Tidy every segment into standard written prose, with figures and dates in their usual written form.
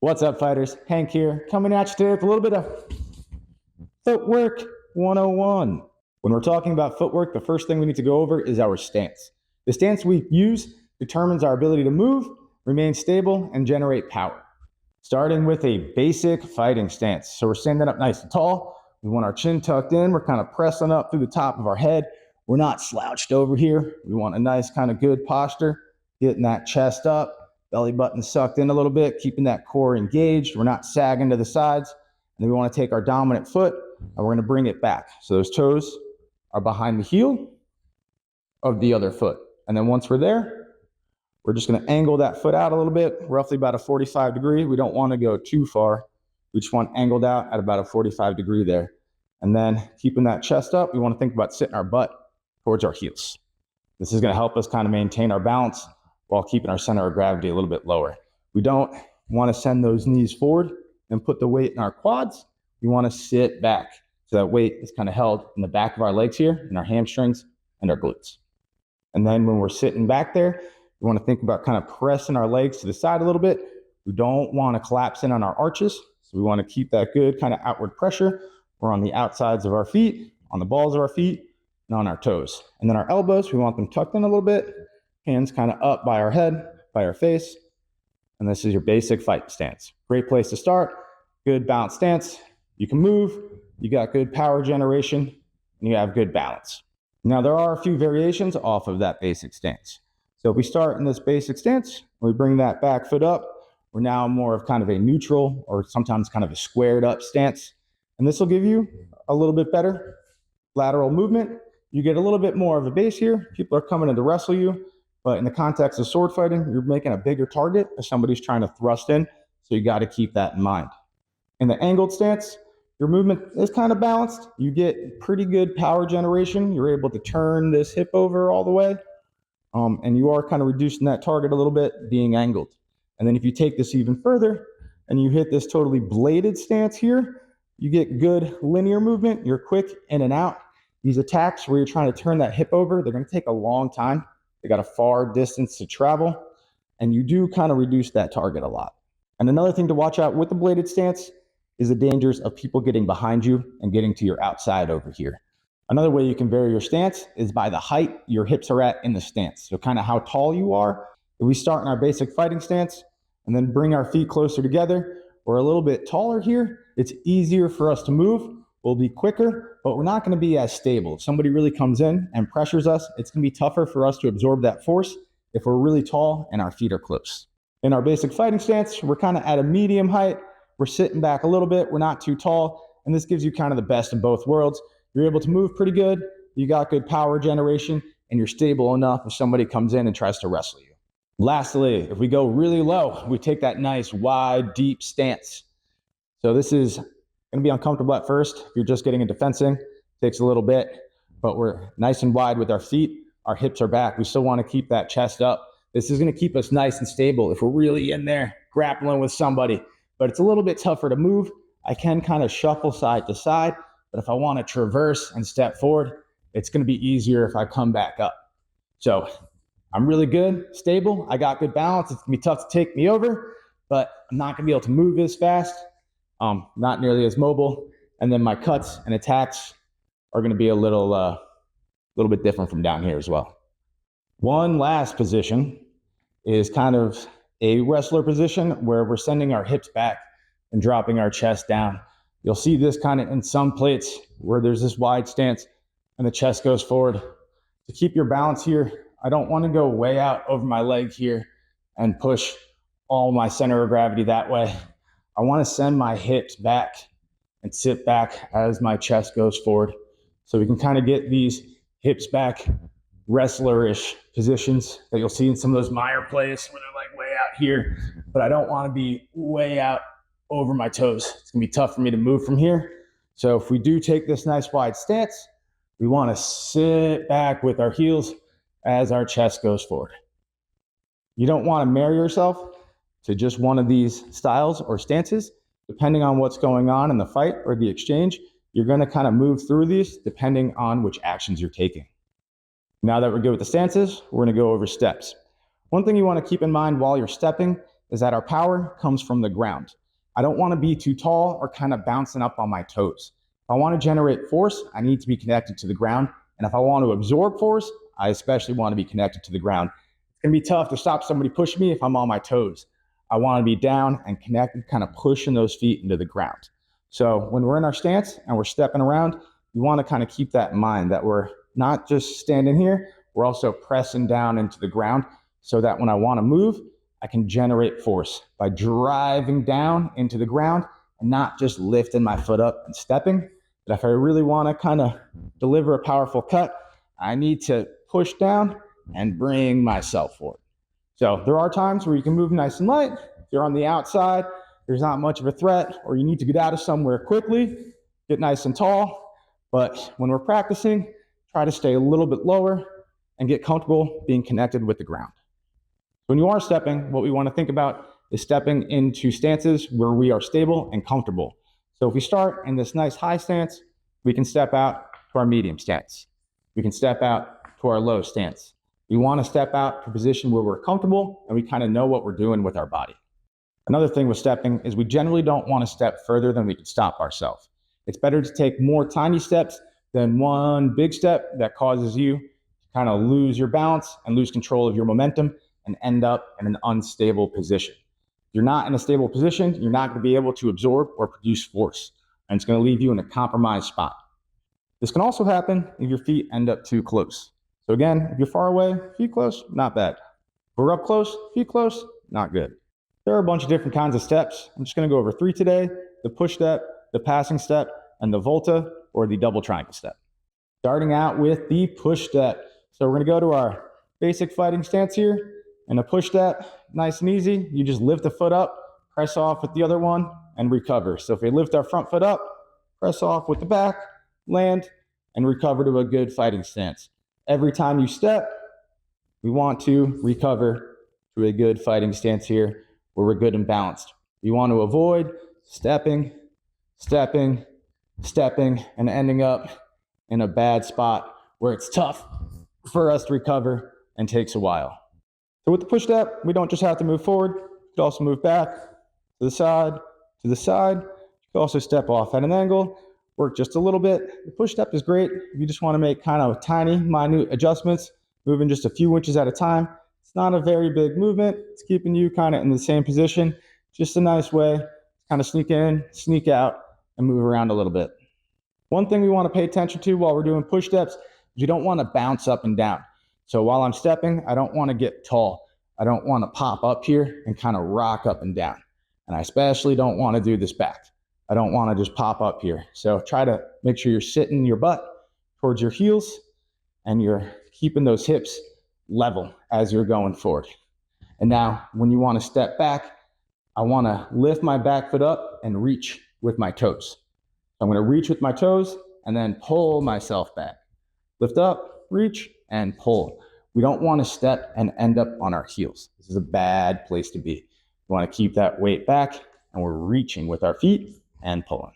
What's up, fighters? Hank here, coming at you today with a little bit of Footwork 101. When we're talking about footwork, the first thing we need to go over is our stance. The stance we use determines our ability to move, remain stable, and generate power. Starting with a basic fighting stance. So we're standing up nice and tall. We want our chin tucked in. We're kind of pressing up through the top of our head. We're not slouched over here. We want a nice kind of good posture, getting that chest up. Belly button sucked in a little bit, keeping that core engaged. We're not sagging to the sides. And then we want to take our dominant foot and we're going to bring it back. So those toes are behind the heel of the other foot. And then once we're there, we're just going to angle that foot out a little bit, roughly about a 45 degree. We don't want to go too far. We just want angled out at about a 45 degree there. And then keeping that chest up, we want to think about sitting our butt towards our heels. This is going to help us kind of maintain our balance while keeping our center of gravity a little bit lower. We don't want to send those knees forward and put the weight in our quads. We want to sit back. So that weight is kind of held in the back of our legs here, in our hamstrings and our glutes. And then when we're sitting back there, we want to think about kind of pressing our legs to the side a little bit. We don't want to collapse in on our arches. So we want to keep that good kind of outward pressure. We're on the outsides of our feet, on the balls of our feet, and on our toes. And then our elbows, we want them tucked in a little bit. Hands kind of up by our head, by our face. And this is your basic fight stance. Great place to start. Good balanced stance. You can move. You got good power generation. And you have good balance. Now, there are a few variations off of that basic stance. So if we start in this basic stance, we bring that back foot up. We're now more of kind of a neutral or sometimes kind of a squared up stance. And this will give you a little bit better lateral movement. You get a little bit more of a base here. People are coming in to wrestle you. But in the context of sword fighting, you're making a bigger target if somebody's trying to thrust in. So you got to keep that in mind. In the angled stance, your movement is kind of balanced. You get pretty good power generation. You're able to turn this hip over all the way. And you are kind of reducing that target a little bit, being angled. And then if you take this even further and you hit this totally bladed stance here, you get good linear movement. You're quick in and out. These attacks where you're trying to turn that hip over, they're going to take a long time. They got a far distance to travel, and you do kind of reduce that target a lot. And another thing to watch out with the bladed stance is the dangers of people getting behind you and getting to your outside over here. Another way you can vary your stance is by the height your hips are at in the stance. So kind of how tall you are. If we start in our basic fighting stance and then bring our feet closer together, we're a little bit taller here. It's easier for us to move. We'll be quicker, but we're not going to be as stable. If somebody really comes in and pressures us, it's going to be tougher for us to absorb that force if we're really tall and our feet are close. In our basic fighting stance, we're kind of at a medium height. We're sitting back a little bit. We're not too tall. And this gives you kind of the best of both worlds. You're able to move pretty good. You got good power generation, and you're stable enough if somebody comes in and tries to wrestle you. Lastly, if we go really low, we take that nice, wide, deep stance. So this is going to be uncomfortable at first. If you're just getting into fencing, it takes a little bit, but we're nice and wide with our feet. Our hips are back. We still want to keep that chest up. This is going to keep us nice and stable if we're really in there grappling with somebody, but it's a little bit tougher to move. I can kind of shuffle side to side, but if I want to traverse and step forward, it's going to be easier if I come back up. So I'm really good, stable. I got good balance. It's going to be tough to take me over, but I'm not going to be able to move as fast. Not nearly as mobile, and then my cuts and attacks are going to be a little bit different from down here as well. One last position is kind of a wrestler position where we're sending our hips back and dropping our chest down. You'll see this kind of in some plates where there's this wide stance and the chest goes forward. To keep your balance here, I don't want to go way out over my leg here and push all my center of gravity that way. I want to send my hips back and sit back as my chest goes forward. So we can kind of get these hips back wrestler-ish positions that you'll see in some of those Meyer plays where they're like way out here. But I don't want to be way out over my toes. It's going to be tough for me to move from here. So if we do take this nice wide stance, we want to sit back with our heels as our chest goes forward. You don't want to marry yourself to just one of these styles or stances. Depending on what's going on in the fight or the exchange, you're going to kind of move through these depending on which actions you're taking. Now that we're good with the stances, we're going to go over steps. One thing you want to keep in mind while you're stepping is that our power comes from the ground. I don't want to be too tall or kind of bouncing up on my toes. If I want to generate force, I need to be connected to the ground. And if I want to absorb force, I especially want to be connected to the ground. It's going to be tough to stop somebody pushing me if I'm on my toes. I want to be down and connected, kind of pushing those feet into the ground. So when we're in our stance and we're stepping around, you want to kind of keep that in mind that we're not just standing here, we're also pressing down into the ground so that when I want to move, I can generate force by driving down into the ground and not just lifting my foot up and stepping. But if I really want to kind of deliver a powerful cut, I need to push down and bring myself forward. So there are times where you can move nice and light. If you're on the outside, there's not much of a threat, or you need to get out of somewhere quickly, get nice and tall. But when we're practicing, try to stay a little bit lower and get comfortable being connected with the ground. When you are stepping, what we want to think about is stepping into stances where we are stable and comfortable. So if we start in this nice high stance, we can step out to our medium stance. We can step out to our low stance. We want to step out to a position where we're comfortable and we kind of know what we're doing with our body. Another thing with stepping is we generally don't want to step further than we can stop ourselves. It's better to take more tiny steps than one big step that causes you to kind of lose your balance and lose control of your momentum and end up in an unstable position. If you're not in a stable position, you're not going to be able to absorb or produce force, and it's going to leave you in a compromised spot. This can also happen if your feet end up too close. So again, if you're far away, feet close, not bad. If we're up close, feet close, not good. There are a bunch of different kinds of steps. I'm just going to go over 3 today: the push step, the passing step, and the volta, or the double triangle step. Starting out with the push step. So we're going to go to our basic fighting stance here. And a push step, nice and easy. You just lift the foot up, press off with the other one, and recover. So if we lift our front foot up, press off with the back, land, and recover to a good fighting stance. Every time you step, we want to recover to a good fighting stance here where we're good and balanced. You want to avoid stepping, stepping, stepping, and ending up in a bad spot where it's tough for us to recover and takes a while. So with the push step, we don't just have to move forward. You can also move back to the side, to the side. You can also step off at an angle, work just a little bit. The push step is great if you just want to make kind of tiny, minute adjustments, moving just a few inches at a time. It's not a very big movement. It's keeping you kind of in the same position. Just a nice way to kind of sneak in, sneak out, and move around a little bit. One thing we want to pay attention to while we're doing push steps is you don't want to bounce up and down. So while I'm stepping, I don't want to get tall. I don't want to pop up here and kind of rock up and down. And I especially don't want to do this back. I don't want to just pop up here. So try to make sure you're sitting your butt towards your heels and you're keeping those hips level as you're going forward. And now when you want to step back, I want to lift my back foot up and reach with my toes. So I'm going to reach with my toes and then pull myself back. Lift up, reach, and pull. We don't want to step and end up on our heels. This is a bad place to be. We want to keep that weight back, and we're reaching with our feet and pulling.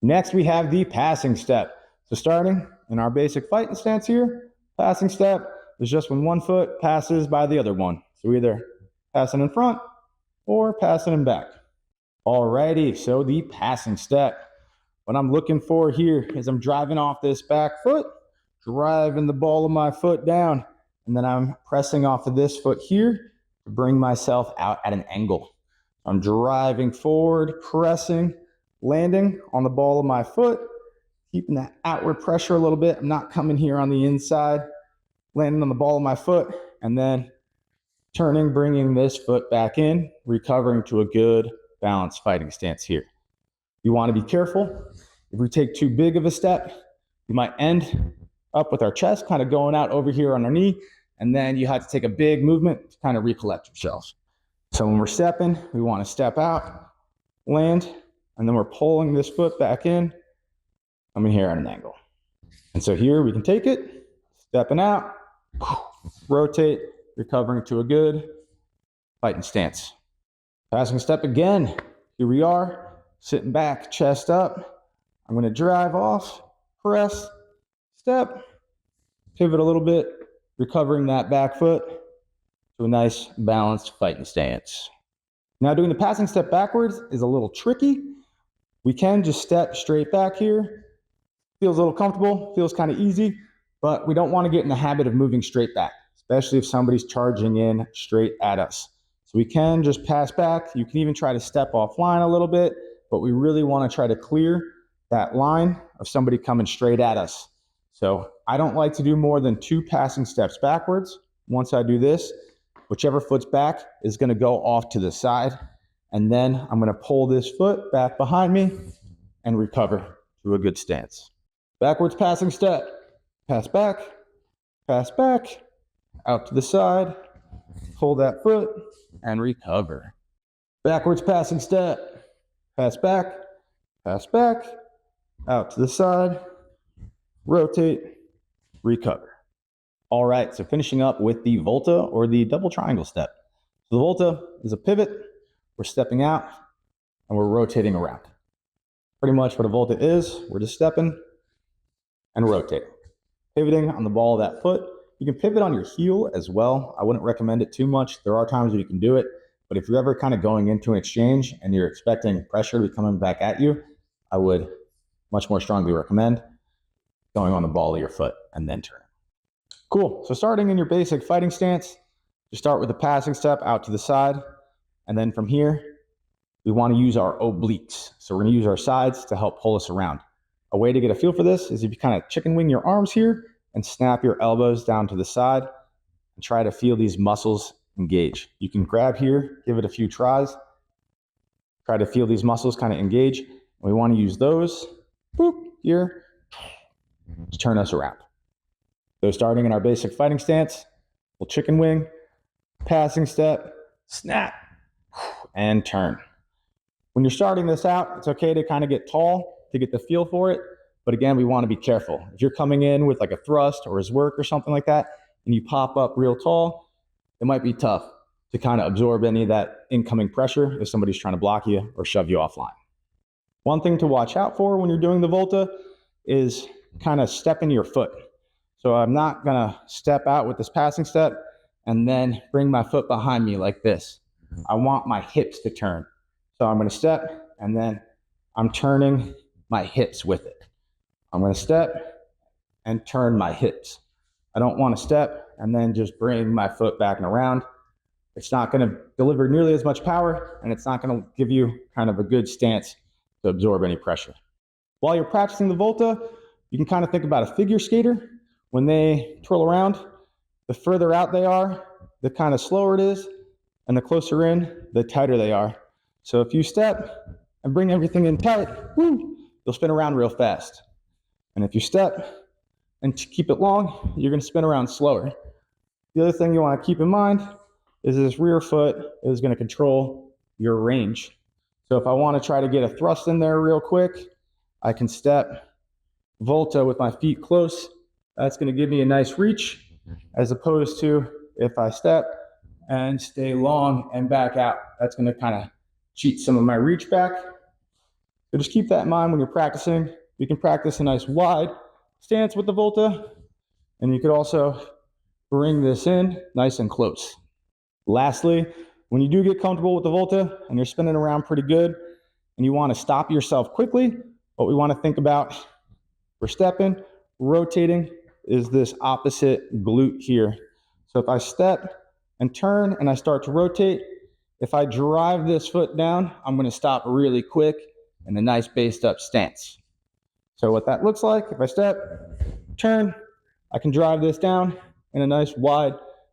Next, we have the passing step. So starting in our basic fighting stance here, passing step is just when one foot passes by the other one. So either passing in front or passing in back. Alrighty, so the passing step. What I'm looking for here is I'm driving off this back foot, driving the ball of my foot down, and then I'm pressing off of this foot here to bring myself out at an angle. I'm driving forward, pressing, landing on the ball of my foot, keeping that outward pressure a little bit. I'm not coming here on the inside, landing on the ball of my foot, and then turning, bringing this foot back in, recovering to a good balanced fighting stance here. You want to be careful. If we take too big of a step, we might end up with our chest kind of going out over here on our knee, and then you have to take a big movement to kind of recollect yourself. So when we're stepping, we want to step out, land, and then we're pulling this foot back in, coming here at an angle. And so here we can take it, stepping out, rotate, recovering to a good fighting stance. Passing step again. Here we are, sitting back, chest up. I'm going to drive off, press, step, pivot a little bit, recovering that back foot to a nice balanced fighting stance. Now doing the passing step backwards is a little tricky. We can just step straight back here. Feels a little comfortable, feels kind of easy, but we don't want to get in the habit of moving straight back, especially if somebody's charging in straight at us. So we can just pass back. You can even try to step offline a little bit, but we really want to try to clear that line of somebody coming straight at us. So I don't like to do more than 2 passing steps backwards. Once I do this, whichever foot's back is going to go off to the side, and then I'm going to pull this foot back behind me and recover to a good stance. Backwards passing step, pass back, out to the side, pull that foot, and recover. Backwards passing step, pass back, out to the side, rotate, recover. All right, so finishing up with the volta or the double triangle step. So the volta is a pivot, we're stepping out, and we're rotating around. Pretty much what a volta is, we're just stepping and rotating. Pivoting on the ball of that foot. You can pivot on your heel as well. I wouldn't recommend it too much. There are times where you can do it, but if you're ever kind of going into an exchange and you're expecting pressure to be coming back at you, I would much more strongly recommend going on the ball of your foot and then turning. Cool, so starting in your basic fighting stance, you start with a passing step out to the side, and then from here, we want to use our obliques. So we're going to use our sides to help pull us around. A way to get a feel for this is if you kind of chicken wing your arms here and snap your elbows down to the side and try to feel these muscles engage. You can grab here, give it a few tries, try to feel these muscles kind of engage. And we want to use those, boop, here, to turn us around. So starting in our basic fighting stance, we'll chicken wing, passing step, snap, and turn. When you're starting this out, it's okay to kind of get tall to get the feel for it. But again, we want to be careful. If you're coming in with like a thrust or his work or something like that, and you pop up real tall, it might be tough to kind of absorb any of that incoming pressure if somebody's trying to block you or shove you offline. One thing to watch out for when you're doing the volta is kind of stepping your foot. So I'm not gonna step out with this passing step and then bring my foot behind me like this. I want my hips to turn. So I'm gonna step and then I'm turning my hips with it. I'm going to step and turn my hips. I don't want to step and then just bring my foot back and around. It's not going to deliver nearly as much power, and it's not going to give you kind of a good stance to absorb any pressure. While you're practicing the volta, you can kind of think about a figure skater. When they twirl around, the further out they are, the kind of slower it is, and the closer in, the tighter they are. So if you step and bring everything in tight, woo, you'll spin around real fast. And if you step and keep it long, you're going to spin around slower. The other thing you want to keep in mind is this rear foot is going to control your range. So if I want to try to get a thrust in there real quick, I can step volta with my feet close. That's going to give me a nice reach, as opposed to if I step and stay long and back out. That's going to kind of cheat some of my reach back. So just keep that in mind when you're practicing. You can practice a nice wide stance with the volta, and you could also bring this in nice and close. Lastly, when you do get comfortable with the volta and you're spinning around pretty good and you want to stop yourself quickly, what we want to think about for stepping, rotating, is this opposite glute here. So if I step and turn and I start to rotate, if I drive this foot down, I'm going to stop really quick in a nice based up stance. So what that looks like, if I step, turn, I can drive this down in a nice wide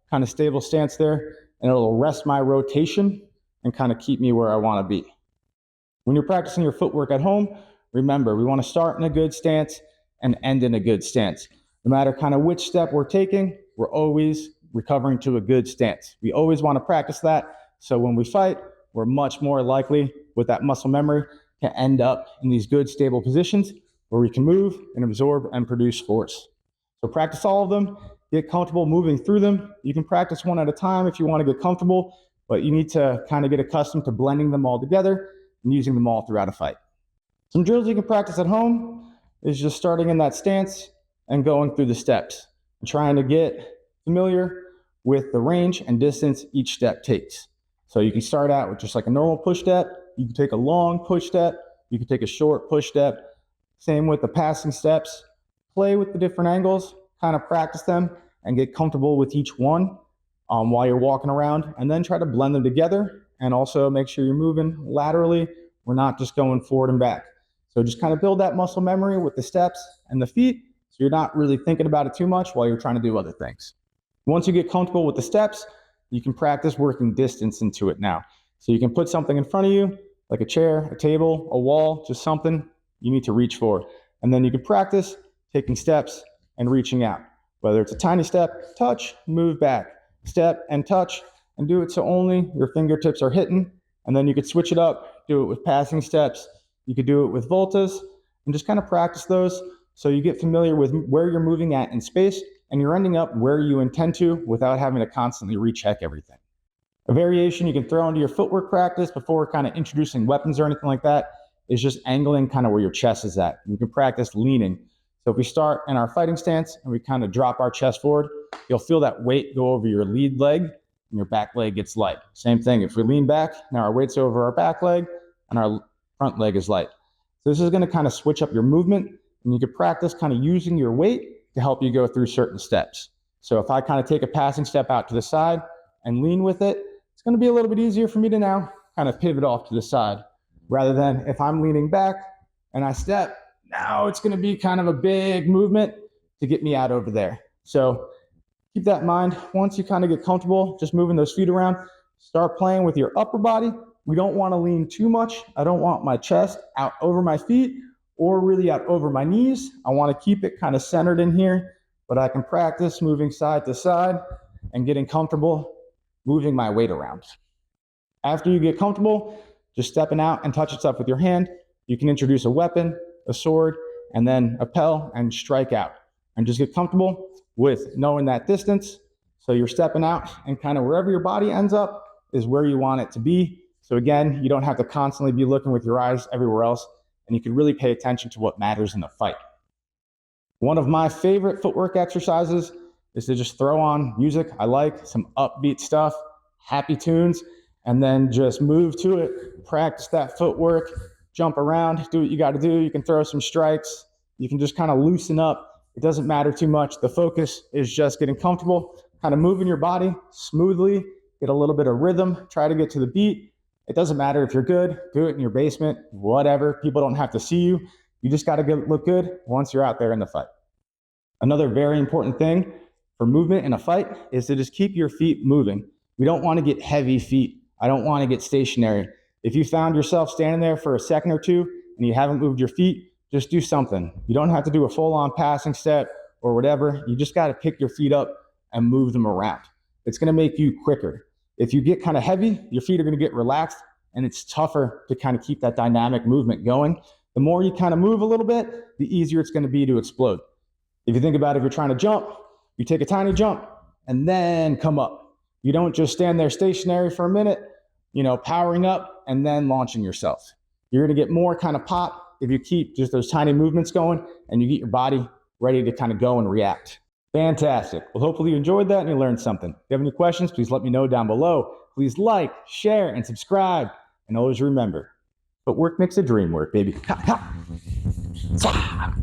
kind of stable stance there, and it'll rest my rotation and kind of keep me where I want to be. When you're practicing your footwork at home, remember, we want to start in a good stance and end in a good stance. No matter kind of which step we're taking, we're always recovering to a good stance. We always want to practice that, so when we fight, we're much more likely with that muscle memory to end up in these good stable positions where we can move and absorb and produce force. So practice all of them, get comfortable moving through them. You can practice one at a time if you want to get comfortable, but you need to kind of get accustomed to blending them all together and using them all throughout a fight. Some drills you can practice at home is just starting in that stance and going through the steps and trying to get familiar with the range and distance each step takes. So you can start out with just like a normal push step. You can take a long push step. You can take a short push step. Same with the passing steps. Play with the different angles, kind of practice them and get comfortable with each one while you're walking around, and then try to blend them together and also make sure you're moving laterally. We're not just going forward and back. So just kind of build that muscle memory with the steps and the feet so you're not really thinking about it too much while you're trying to do other things. Once you get comfortable with the steps, you can practice working distance into it now. So you can put something in front of you, like a chair, a table, a wall, just something you need to reach for. And then you can practice taking steps and reaching out. Whether it's a tiny step, touch, move back, step and touch, and do it so only your fingertips are hitting. And then you could switch it up, do it with passing steps. You could do it with voltas, and just kind of practice those so you get familiar with where you're moving at in space, and you're ending up where you intend to without having to constantly recheck everything. A variation you can throw into your footwork practice before kind of introducing weapons or anything like that is just angling kind of where your chest is at. You can practice leaning. So if we start in our fighting stance and we kind of drop our chest forward, you'll feel that weight go over your lead leg and your back leg gets light. Same thing, if we lean back, now our weight's over our back leg and our front leg is light. So this is going to kind of switch up your movement, and you can practice kind of using your weight to help you go through certain steps. So if I kind of take a passing step out to the side and lean with it, it's going to be a little bit easier for me to now kind of pivot off to the side, rather than if I'm leaning back and I step, now it's going to be kind of a big movement to get me out over there. So keep that in mind. Once you kind of get comfortable just moving those feet around, start playing with your upper body. We don't want to lean too much. I don't want my chest out over my feet or really out over my knees. I want to keep it kind of centered in here, but I can practice moving side to side and getting comfortable moving my weight around. After you get comfortable, just stepping out and touching stuff with your hand, you can introduce a weapon, a sword, and then a pel and strike out. And just get comfortable with knowing that distance. So you're stepping out and kind of wherever your body ends up is where you want it to be. So again, you don't have to constantly be looking with your eyes everywhere else, and you can really pay attention to what matters in the fight. One of my favorite footwork exercises is to just throw on music I like, some upbeat stuff, happy tunes, and then just move to it, practice that footwork, jump around, do what you got to do. You can throw some strikes. You can just kind of loosen up. It doesn't matter too much. The focus is just getting comfortable, kind of moving your body smoothly, get a little bit of rhythm, try to get to the beat. It doesn't matter if you're good, do it in your basement, whatever. People don't have to see you. You just got to look good once you're out there in the fight. Another very important thing for movement in a fight is to just keep your feet moving. We don't want to get heavy feet. I don't want to get stationary. If you found yourself standing there for a second or two and you haven't moved your feet, just do something. You don't have to do a full-on passing step or whatever. You just got to pick your feet up and move them around. It's going to make you quicker. If you get kind of heavy, your feet are going to get relaxed, and it's tougher to kind of keep that dynamic movement going. The more you kind of move a little bit, the easier it's going to be to explode. If you think about it, if you're trying to jump, you take a tiny jump and then come up. You don't just stand there stationary for a minute, powering up and then launching yourself. You're going to get more kind of pop if you keep just those tiny movements going and you get your body ready to kind of go and react. Fantastic. Well, hopefully you enjoyed that and you learned something. If you have any questions, please let me know down below. Please like, share, and subscribe. And always remember, footwork makes the dream work, baby. Ha, ha.